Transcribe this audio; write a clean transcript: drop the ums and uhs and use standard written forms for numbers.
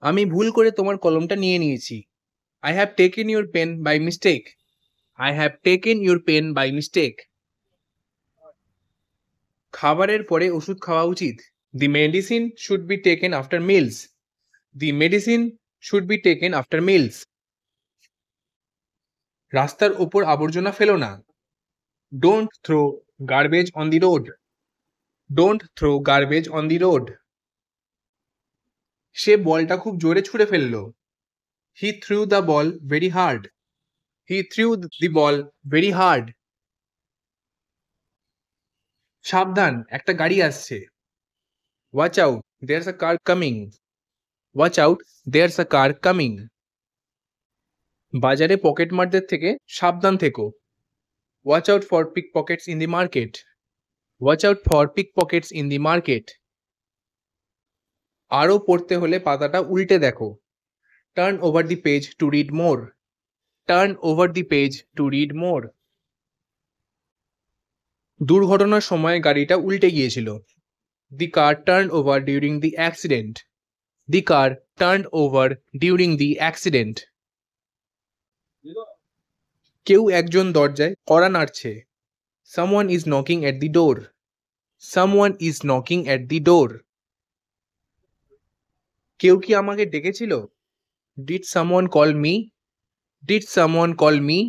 আমি ভুল করে তোমার কলমটা নিয়ে নিয়েছি। I have taken your pen by mistake. I have taken your pen by mistake. খাবারের পরে ওষুধ খাওয়া উচিত। The medicine should be taken after meals. The medicine should be taken after meals. রাস্তার ওপর আবর্জনা ফেলো না। Don't throw garbage on the road. Don't throw garbage on the road. সে বলটা খুব জোরে ছুঁড়ে ফেললো। He threw the ball very hard. He threw the ball very hard. সাবধান, একটা গাড়ি আসছে। Watch out, there's a car coming. Watch out, there's a car coming. বাজারে পকেটমারদের থেকে সাবধান থেকো। Watch out for pickpockets in the market. Watch out for pickpockets in the market. আরও পড়তে হলে পাতাটা উল্টে দেখো। Turn over the page to read more. Turn over the page to read more. দুর্ঘটনার সময় গাড়িটা উল্টে গিয়েছিল। The car turned over during the accident. The car turned over during the accident. কেউ একজন দরজায় কড়া নাড়ছে। Someone is knocking at the door. Someone is knocking at the door. কেউ কি আমাকে ডেকেছিল? Did someone call me? Did someone call me?